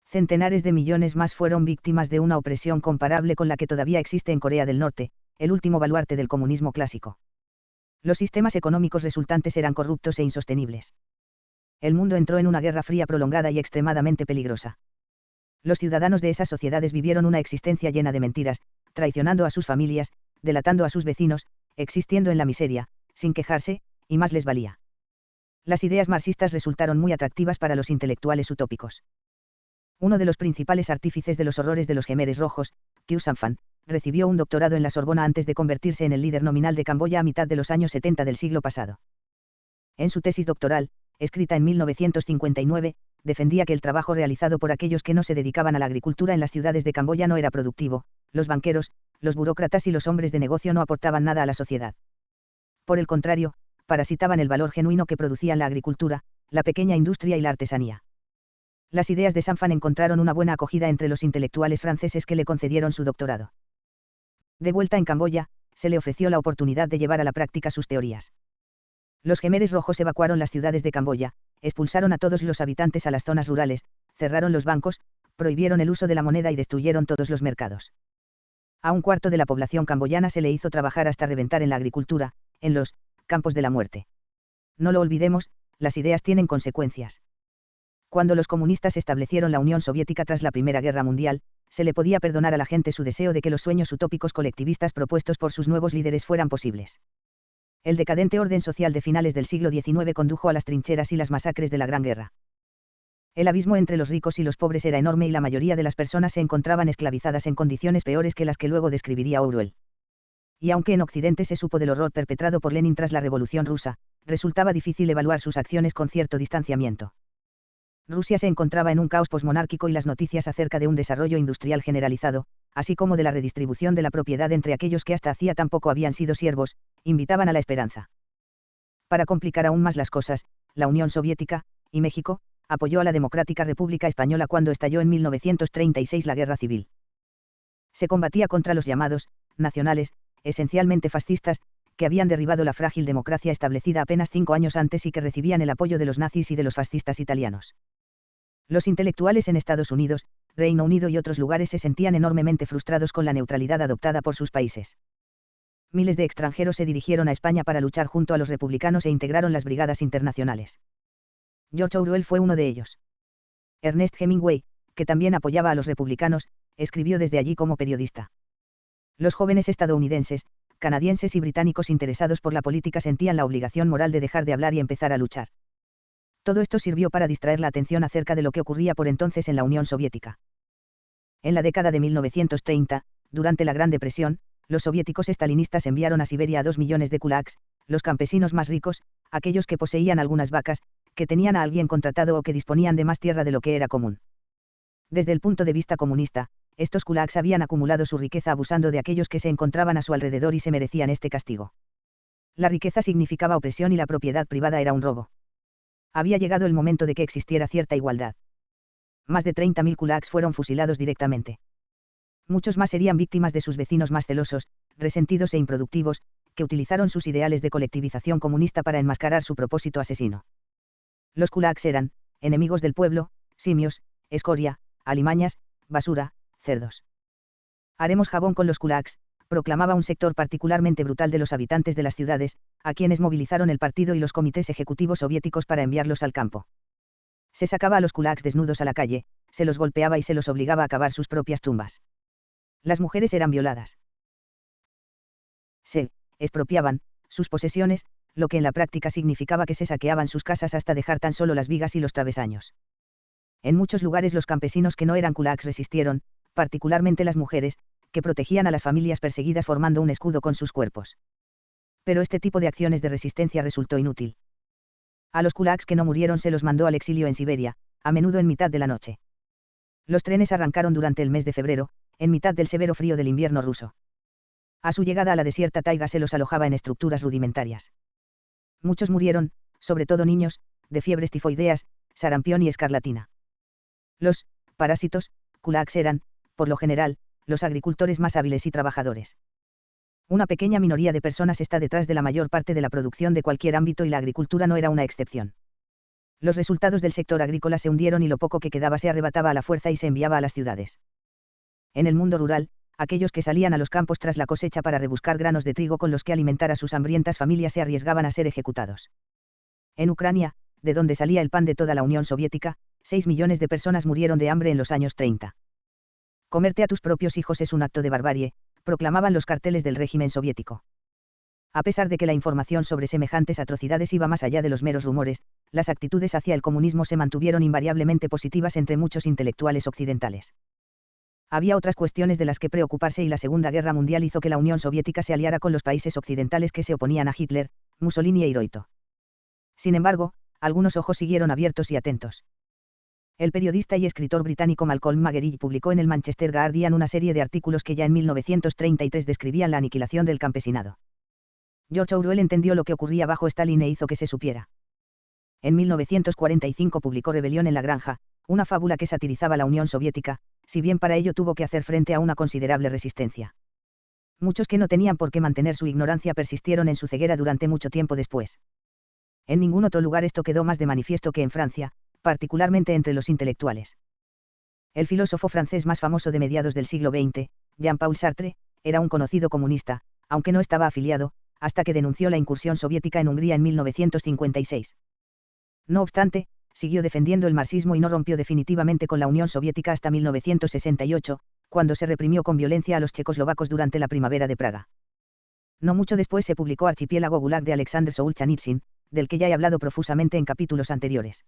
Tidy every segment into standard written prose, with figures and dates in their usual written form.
Centenares de millones más fueron víctimas de una opresión comparable con la que todavía existe en Corea del Norte, el último baluarte del comunismo clásico. Los sistemas económicos resultantes eran corruptos e insostenibles. El mundo entró en una guerra fría prolongada y extremadamente peligrosa. Los ciudadanos de esas sociedades vivieron una existencia llena de mentiras, traicionando a sus familias, delatando a sus vecinos, existiendo en la miseria, sin quejarse, y más les valía. Las ideas marxistas resultaron muy atractivas para los intelectuales utópicos. Uno de los principales artífices de los horrores de los Khmeres rojos, Khieu Samphan, recibió un doctorado en la Sorbona antes de convertirse en el líder nominal de Camboya a mitad de los años 70 del siglo pasado. En su tesis doctoral, escrita en 1959, defendía que el trabajo realizado por aquellos que no se dedicaban a la agricultura en las ciudades de Camboya no era productivo, los banqueros, los burócratas y los hombres de negocio no aportaban nada a la sociedad. Por el contrario, parasitaban el valor genuino que producían la agricultura, la pequeña industria y la artesanía. Las ideas de Samphan encontraron una buena acogida entre los intelectuales franceses que le concedieron su doctorado. De vuelta en Camboya, se le ofreció la oportunidad de llevar a la práctica sus teorías. Los Khmeres rojos evacuaron las ciudades de Camboya, expulsaron a todos los habitantes a las zonas rurales, cerraron los bancos, prohibieron el uso de la moneda y destruyeron todos los mercados. A un cuarto de la población camboyana se le hizo trabajar hasta reventar en la agricultura, en los campos de la muerte. No lo olvidemos, las ideas tienen consecuencias. Cuando los comunistas establecieron la Unión Soviética tras la Primera Guerra Mundial, se le podía perdonar a la gente su deseo de que los sueños utópicos colectivistas propuestos por sus nuevos líderes fueran posibles. El decadente orden social de finales del siglo XIX condujo a las trincheras y las masacres de la Gran Guerra. El abismo entre los ricos y los pobres era enorme y la mayoría de las personas se encontraban esclavizadas en condiciones peores que las que luego describiría Orwell. Y aunque en Occidente se supo del horror perpetrado por Lenin tras la Revolución Rusa, resultaba difícil evaluar sus acciones con cierto distanciamiento. Rusia se encontraba en un caos posmonárquico y las noticias acerca de un desarrollo industrial generalizado, así como de la redistribución de la propiedad entre aquellos que hasta hacía tan poco habían sido siervos, invitaban a la esperanza. Para complicar aún más las cosas, la Unión Soviética, y México, apoyó a la Democrática República Española cuando estalló en 1936 la Guerra Civil. Se combatía contra los llamados nacionales, esencialmente fascistas, que habían derribado la frágil democracia establecida apenas 5 años antes y que recibían el apoyo de los nazis y de los fascistas italianos. Los intelectuales en Estados Unidos, Reino Unido y otros lugares se sentían enormemente frustrados con la neutralidad adoptada por sus países. Miles de extranjeros se dirigieron a España para luchar junto a los republicanos e integraron las brigadas internacionales. George Orwell fue uno de ellos. Ernest Hemingway, que también apoyaba a los republicanos, escribió desde allí como periodista. Los jóvenes estadounidenses, canadienses y británicos interesados por la política sentían la obligación moral de dejar de hablar y empezar a luchar. Todo esto sirvió para distraer la atención acerca de lo que ocurría por entonces en la Unión Soviética. En la década de 1930, durante la Gran Depresión, los soviéticos estalinistas enviaron a Siberia a 2 millones de kulaks, los campesinos más ricos, aquellos que poseían algunas vacas, que tenían a alguien contratado o que disponían de más tierra de lo que era común. Desde el punto de vista comunista, estos kulaks habían acumulado su riqueza abusando de aquellos que se encontraban a su alrededor y se merecían este castigo. La riqueza significaba opresión y la propiedad privada era un robo. Había llegado el momento de que existiera cierta igualdad. Más de 30.000 kulaks fueron fusilados directamente. Muchos más serían víctimas de sus vecinos más celosos, resentidos e improductivos, que utilizaron sus ideales de colectivización comunista para enmascarar su propósito asesino. Los kulaks eran enemigos del pueblo, simios, escoria, alimañas, basura, cerdos. Haremos jabón con los kulaks, proclamaba un sector particularmente brutal de los habitantes de las ciudades, a quienes movilizaron el partido y los comités ejecutivos soviéticos para enviarlos al campo. Se sacaba a los kulaks desnudos a la calle, se los golpeaba y se los obligaba a cavar sus propias tumbas. Las mujeres eran violadas. Se expropiaban sus posesiones, lo que en la práctica significaba que se saqueaban sus casas hasta dejar tan solo las vigas y los travesaños. En muchos lugares los campesinos que no eran kulaks resistieron, particularmente las mujeres, que protegían a las familias perseguidas formando un escudo con sus cuerpos. Pero este tipo de acciones de resistencia resultó inútil. A los kulaks que no murieron se los mandó al exilio en Siberia, a menudo en mitad de la noche. Los trenes arrancaron durante el mes de febrero, en mitad del severo frío del invierno ruso. A su llegada a la desierta taiga se los alojaba en estructuras rudimentarias. Muchos murieron, sobre todo niños, de fiebres tifoideas, sarampión y escarlatina. Los parásitos kulaks eran, por lo general, los agricultores más hábiles y trabajadores. Una pequeña minoría de personas está detrás de la mayor parte de la producción de cualquier ámbito y la agricultura no era una excepción. Los resultados del sector agrícola se hundieron y lo poco que quedaba se arrebataba a la fuerza y se enviaba a las ciudades. En el mundo rural, aquellos que salían a los campos tras la cosecha para rebuscar granos de trigo con los que alimentar a sus hambrientas familias se arriesgaban a ser ejecutados. En Ucrania, de donde salía el pan de toda la Unión Soviética, 6 millones de personas murieron de hambre en los años 30. Comerte a tus propios hijos es un acto de barbarie, proclamaban los carteles del régimen soviético. A pesar de que la información sobre semejantes atrocidades iba más allá de los meros rumores, las actitudes hacia el comunismo se mantuvieron invariablemente positivas entre muchos intelectuales occidentales. Había otras cuestiones de las que preocuparse y la Segunda Guerra Mundial hizo que la Unión Soviética se aliara con los países occidentales que se oponían a Hitler, Mussolini e Hirohito. Sin embargo, algunos ojos siguieron abiertos y atentos. El periodista y escritor británico Malcolm Muggeridge publicó en el Manchester Guardian una serie de artículos que ya en 1933 describían la aniquilación del campesinado. George Orwell entendió lo que ocurría bajo Stalin e hizo que se supiera. En 1945 publicó Rebelión en la Granja, una fábula que satirizaba la Unión Soviética, si bien para ello tuvo que hacer frente a una considerable resistencia. Muchos que no tenían por qué mantener su ignorancia persistieron en su ceguera durante mucho tiempo después. En ningún otro lugar esto quedó más de manifiesto que en Francia, particularmente entre los intelectuales. El filósofo francés más famoso de mediados del siglo XX, Jean-Paul Sartre, era un conocido comunista, aunque no estaba afiliado, hasta que denunció la incursión soviética en Hungría en 1956. No obstante, siguió defendiendo el marxismo y no rompió definitivamente con la Unión Soviética hasta 1968, cuando se reprimió con violencia a los checoslovacos durante la primavera de Praga. No mucho después se publicó Archipiélago Gulag de Alexander Solzhenitsyn, del que ya he hablado profusamente en capítulos anteriores.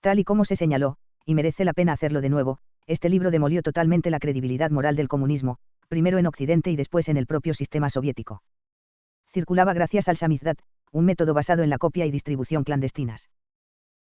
Tal y como se señaló, y merece la pena hacerlo de nuevo, este libro demolió totalmente la credibilidad moral del comunismo, primero en Occidente y después en el propio sistema soviético. Circulaba gracias al samizdat, un método basado en la copia y distribución clandestinas.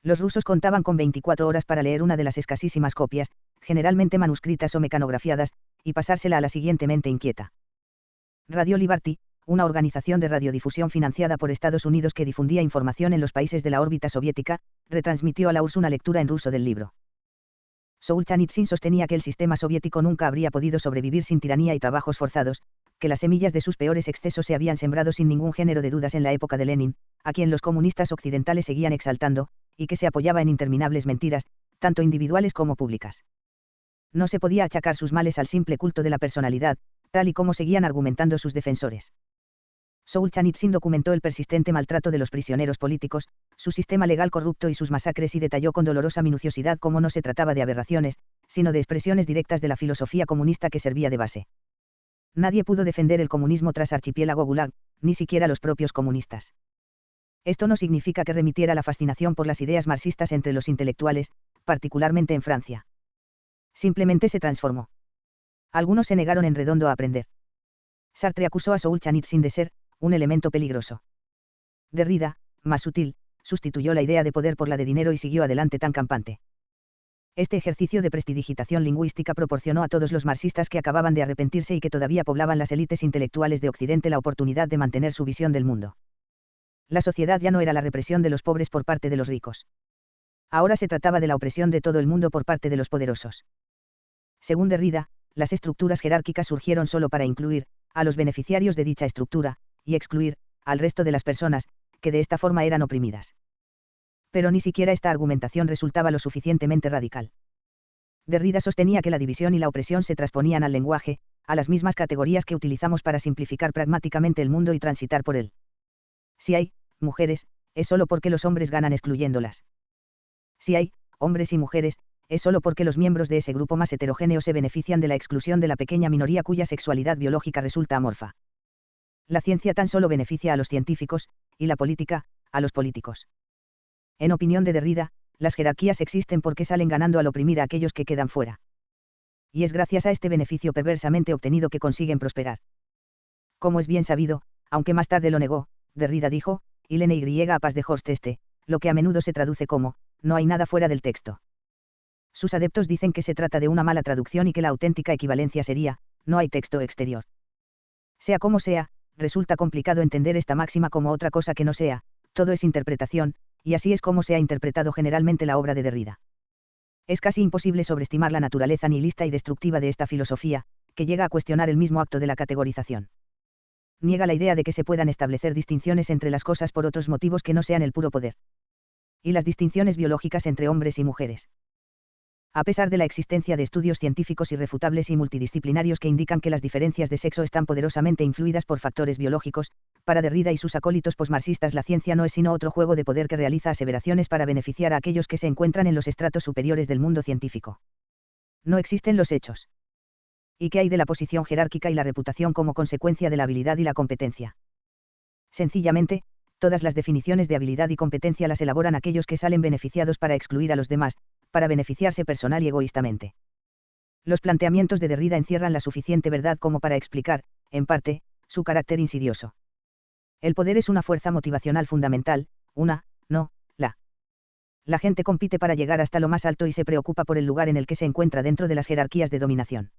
Los rusos contaban con 24 horas para leer una de las escasísimas copias, generalmente manuscritas o mecanografiadas, y pasársela a la siguiente mente inquieta. Radio Liberty, una organización de radiodifusión financiada por Estados Unidos que difundía información en los países de la órbita soviética, retransmitió a la URSS una lectura en ruso del libro. Solzhenitsyn sostenía que el sistema soviético nunca habría podido sobrevivir sin tiranía y trabajos forzados, que las semillas de sus peores excesos se habían sembrado sin ningún género de dudas en la época de Lenin, a quien los comunistas occidentales seguían exaltando, y que se apoyaba en interminables mentiras, tanto individuales como públicas. No se podía achacar sus males al simple culto de la personalidad, tal y como seguían argumentando sus defensores. Solzhenitsyn documentó el persistente maltrato de los prisioneros políticos, su sistema legal corrupto y sus masacres y detalló con dolorosa minuciosidad cómo no se trataba de aberraciones, sino de expresiones directas de la filosofía comunista que servía de base. Nadie pudo defender el comunismo tras Archipiélago Gulag, ni siquiera los propios comunistas. Esto no significa que remitiera la fascinación por las ideas marxistas entre los intelectuales, particularmente en Francia. Simplemente se transformó. Algunos se negaron en redondo a aprender. Sartre acusó a Solzhenitsyn de ser un elemento peligroso. Derrida, más sutil, sustituyó la idea de poder por la de dinero y siguió adelante tan campante. Este ejercicio de prestidigitación lingüística proporcionó a todos los marxistas que acababan de arrepentirse y que todavía poblaban las élites intelectuales de Occidente la oportunidad de mantener su visión del mundo. La sociedad ya no era la represión de los pobres por parte de los ricos. Ahora se trataba de la opresión de todo el mundo por parte de los poderosos. Según Derrida, las estructuras jerárquicas surgieron solo para incluir a los beneficiarios de dicha estructura, y excluir al resto de las personas, que de esta forma eran oprimidas. Pero ni siquiera esta argumentación resultaba lo suficientemente radical. Derrida sostenía que la división y la opresión se transponían al lenguaje, a las mismas categorías que utilizamos para simplificar pragmáticamente el mundo y transitar por él. Si hay mujeres, es solo porque los hombres ganan excluyéndolas. Si hay hombres y mujeres, es solo porque los miembros de ese grupo más heterogéneo se benefician de la exclusión de la pequeña minoría cuya sexualidad biológica resulta amorfa. La ciencia tan solo beneficia a los científicos, y la política, a los políticos. En opinión de Derrida, las jerarquías existen porque salen ganando al oprimir a aquellos que quedan fuera. Y es gracias a este beneficio perversamente obtenido que consiguen prosperar. Como es bien sabido, aunque más tarde lo negó, Derrida dijo, Ilene Y. a Paz de Horst lo que a menudo se traduce como, no hay nada fuera del texto. Sus adeptos dicen que se trata de una mala traducción y que la auténtica equivalencia sería, no hay texto exterior. Sea como sea, resulta complicado entender esta máxima como otra cosa que no sea, todo es interpretación, y así es como se ha interpretado generalmente la obra de Derrida. Es casi imposible sobreestimar la naturaleza nihilista y destructiva de esta filosofía, que llega a cuestionar el mismo acto de la categorización. Niega la idea de que se puedan establecer distinciones entre las cosas por otros motivos que no sean el puro poder. Y las distinciones biológicas entre hombres y mujeres. A pesar de la existencia de estudios científicos irrefutables y multidisciplinarios que indican que las diferencias de sexo están poderosamente influidas por factores biológicos, para Derrida y sus acólitos posmarxistas la ciencia no es sino otro juego de poder que realiza aseveraciones para beneficiar a aquellos que se encuentran en los estratos superiores del mundo científico. No existen los hechos. ¿Y qué hay de la posición jerárquica y la reputación como consecuencia de la habilidad y la competencia? Sencillamente, todas las definiciones de habilidad y competencia las elaboran aquellos que salen beneficiados para excluir a los demás, para beneficiarse personal y egoístamente. Los planteamientos de Derrida encierran la suficiente verdad como para explicar, en parte, su carácter insidioso. El poder es una fuerza motivacional fundamental, no, la. La gente compite para llegar hasta lo más alto y se preocupa por el lugar en el que se encuentra dentro de las jerarquías de dominación.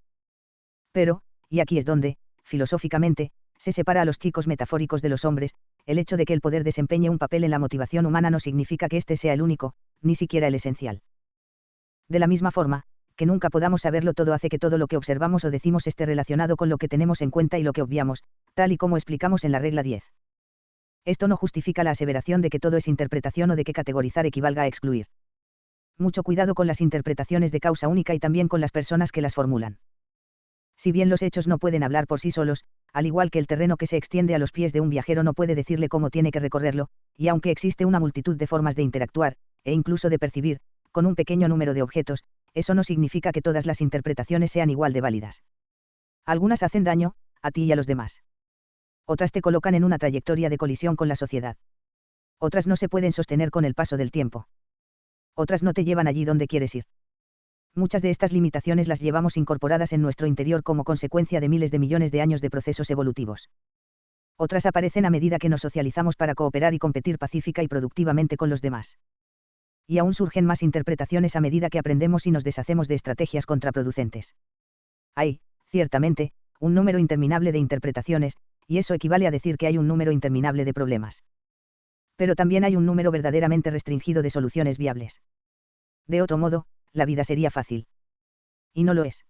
Pero, y aquí es donde, filosóficamente, se separa a los chicos metafóricos de los hombres, el hecho de que el poder desempeñe un papel en la motivación humana no significa que éste sea el único, ni siquiera el esencial. De la misma forma, que nunca podamos saberlo todo hace que todo lo que observamos o decimos esté relacionado con lo que tenemos en cuenta y lo que obviamos, tal y como explicamos en la regla 10. Esto no justifica la aseveración de que todo es interpretación o de que categorizar equivalga a excluir. Mucho cuidado con las interpretaciones de causa única y también con las personas que las formulan. Si bien los hechos no pueden hablar por sí solos, al igual que el terreno que se extiende a los pies de un viajero no puede decirle cómo tiene que recorrerlo, y aunque existe una multitud de formas de interactuar, e incluso de percibir, con un pequeño número de objetos, eso no significa que todas las interpretaciones sean igual de válidas. Algunas hacen daño, a ti y a los demás. Otras te colocan en una trayectoria de colisión con la sociedad. Otras no se pueden sostener con el paso del tiempo. Otras no te llevan allí donde quieres ir. Muchas de estas limitaciones las llevamos incorporadas en nuestro interior como consecuencia de miles de millones de años de procesos evolutivos. Otras aparecen a medida que nos socializamos para cooperar y competir pacífica y productivamente con los demás. Y aún surgen más interpretaciones a medida que aprendemos y nos deshacemos de estrategias contraproducentes. Hay, ciertamente, un número interminable de interpretaciones, y eso equivale a decir que hay un número interminable de problemas. Pero también hay un número verdaderamente restringido de soluciones viables. De otro modo, la vida sería fácil. Y no lo es.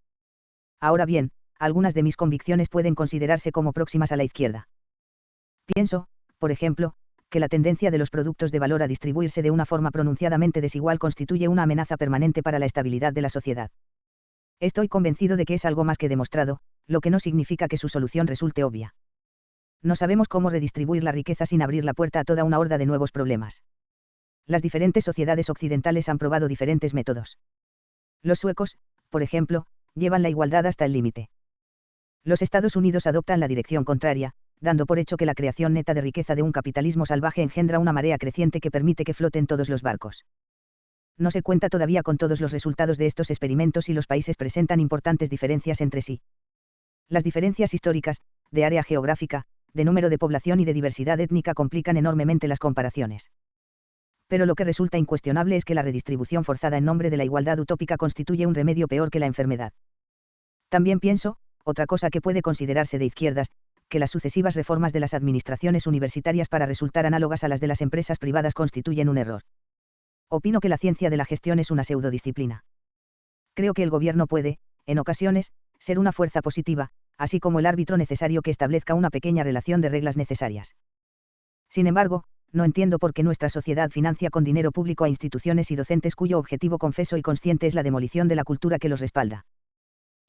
Ahora bien, algunas de mis convicciones pueden considerarse como próximas a la izquierda. Pienso, por ejemplo, que la tendencia de los productos de valor a distribuirse de una forma pronunciadamente desigual constituye una amenaza permanente para la estabilidad de la sociedad. Estoy convencido de que es algo más que demostrado, lo que no significa que su solución resulte obvia. No sabemos cómo redistribuir la riqueza sin abrir la puerta a toda una horda de nuevos problemas. Las diferentes sociedades occidentales han probado diferentes métodos. Los suecos, por ejemplo, llevan la igualdad hasta el límite. Los Estados Unidos adoptan la dirección contraria, dando por hecho que la creación neta de riqueza de un capitalismo salvaje engendra una marea creciente que permite que floten todos los barcos. No se cuenta todavía con todos los resultados de estos experimentos y los países presentan importantes diferencias entre sí. Las diferencias históricas, de área geográfica, de número de población y de diversidad étnica complican enormemente las comparaciones. Pero lo que resulta incuestionable es que la redistribución forzada en nombre de la igualdad utópica constituye un remedio peor que la enfermedad. También pienso, otra cosa que puede considerarse de izquierdas, que las sucesivas reformas de las administraciones universitarias para resultar análogas a las de las empresas privadas constituyen un error. Opino que la ciencia de la gestión es una pseudodisciplina. Creo que el gobierno puede, en ocasiones, ser una fuerza positiva, así como el árbitro necesario que establezca una pequeña relación de reglas necesarias. Sin embargo, no entiendo por qué nuestra sociedad financia con dinero público a instituciones y docentes cuyo objetivo confeso y consciente es la demolición de la cultura que los respalda.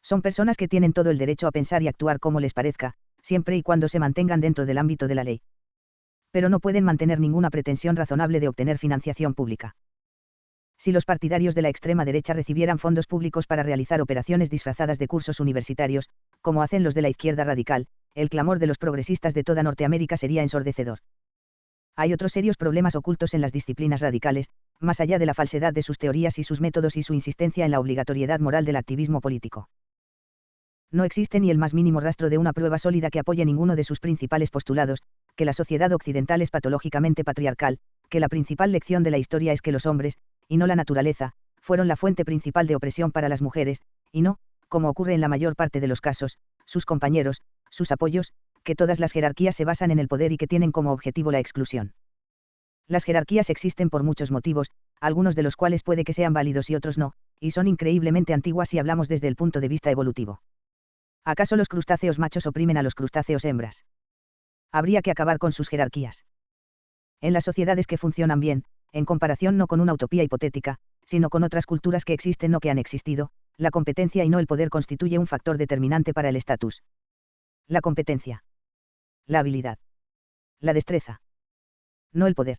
Son personas que tienen todo el derecho a pensar y actuar como les parezca, siempre y cuando se mantengan dentro del ámbito de la ley. Pero no pueden mantener ninguna pretensión razonable de obtener financiación pública. Si los partidarios de la extrema derecha recibieran fondos públicos para realizar operaciones disfrazadas de cursos universitarios, como hacen los de la izquierda radical, el clamor de los progresistas de toda Norteamérica sería ensordecedor. Hay otros serios problemas ocultos en las disciplinas radicales, más allá de la falsedad de sus teorías y sus métodos y su insistencia en la obligatoriedad moral del activismo político. No existe ni el más mínimo rastro de una prueba sólida que apoye ninguno de sus principales postulados, que la sociedad occidental es patológicamente patriarcal, que la principal lección de la historia es que los hombres, y no la naturaleza, fueron la fuente principal de opresión para las mujeres, y no, como ocurre en la mayor parte de los casos, sus compañeros, sus apoyos, que todas las jerarquías se basan en el poder y que tienen como objetivo la exclusión. Las jerarquías existen por muchos motivos, algunos de los cuales puede que sean válidos y otros no, y son increíblemente antiguas si hablamos desde el punto de vista evolutivo. ¿Acaso los crustáceos machos oprimen a los crustáceos hembras? Habría que acabar con sus jerarquías. En las sociedades que funcionan bien, en comparación no con una utopía hipotética, sino con otras culturas que existen o que han existido, la competencia y no el poder constituye un factor determinante para el estatus. La competencia. La habilidad. La destreza. No el poder.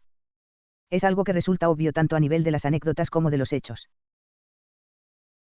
Es algo que resulta obvio tanto a nivel de las anécdotas como de los hechos.